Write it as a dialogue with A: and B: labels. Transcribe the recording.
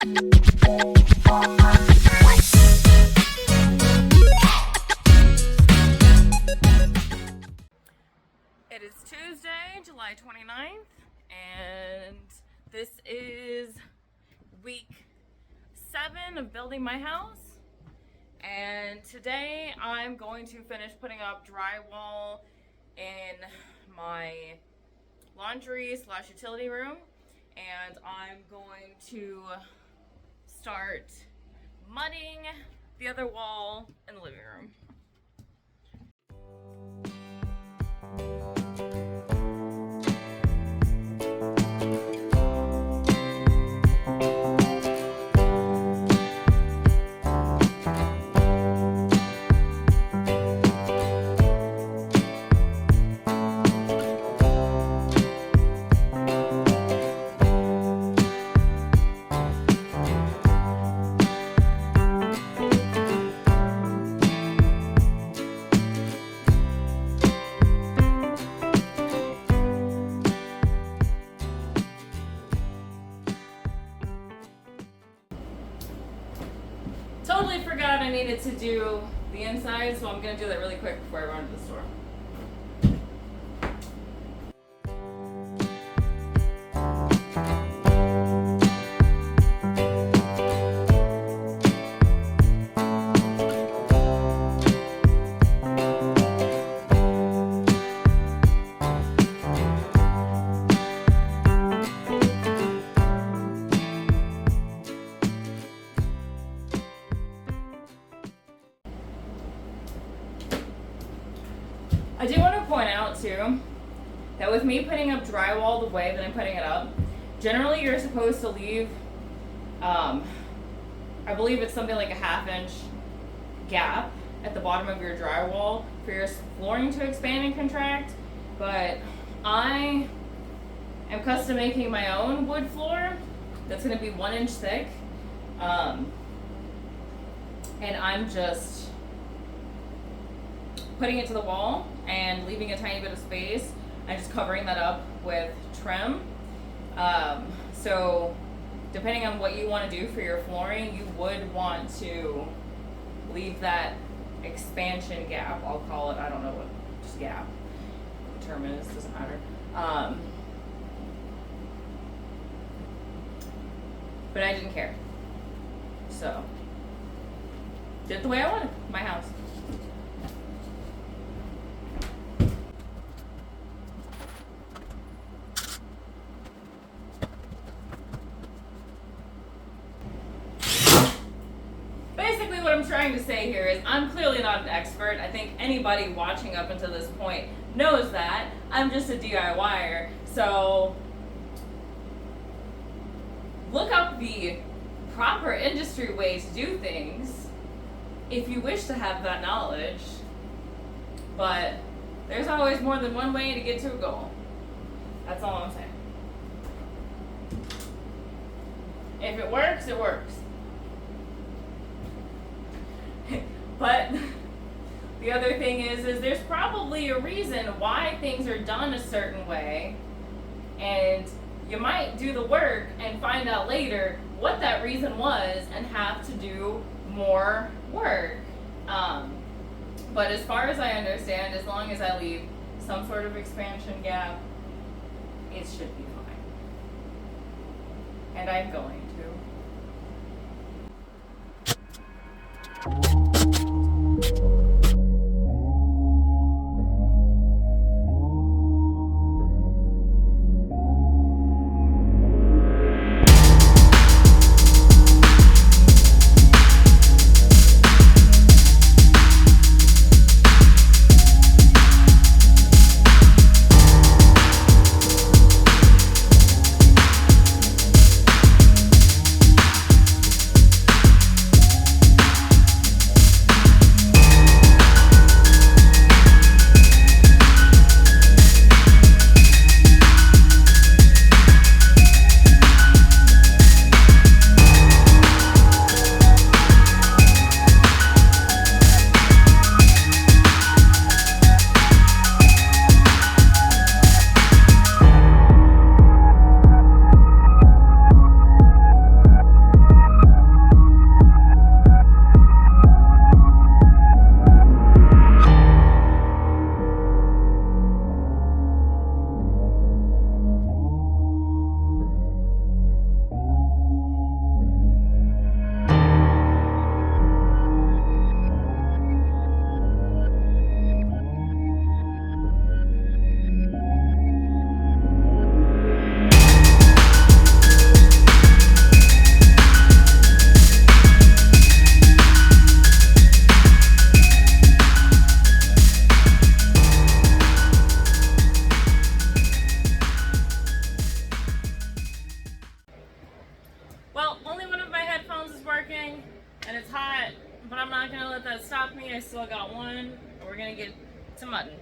A: It is Tuesday, July 29th, and this is week 7 of building my house. And today I'm going to finish putting up drywall in my laundry/utility room, and I'm going to start mudding the other wall in the living room. Totally forgot I needed to do the inside, so I'm going to do that really quick before I run to the store. I do want to point out too that with me putting up drywall the way that I'm putting it up, generally you're supposed to leave, I believe it's something like a 1/2 inch gap at the bottom of your drywall for your flooring to expand and contract, but I am custom making my own wood floor that's going to be 1 inch thick, and I'm just putting it to the wall and leaving a tiny bit of space and just covering that up with trim. So depending on what you want to do for your flooring, you would want to leave that expansion gap, I'll call it, I don't know what, just gap, what the term is, doesn't matter. But I didn't care. So, did it the way I wanted, my house. What I'm trying to say here is I'm clearly not an expert. I think anybody watching up until this point knows that. I'm just a DIYer. So look up the proper industry way to do things if you wish to have that knowledge. But there's always more than one way to get to a goal. That's all I'm saying. If it works, it works. But the other thing is there's probably a reason why things are done a certain way, and you might do the work and find out later what that reason was and have to do more work. But as far as I understand, as long as I leave some sort of expansion gap, it should be fine. And I'm going to. working and it's hot, but I'm not gonna let that stop me. I still got one. We're gonna get to mutton.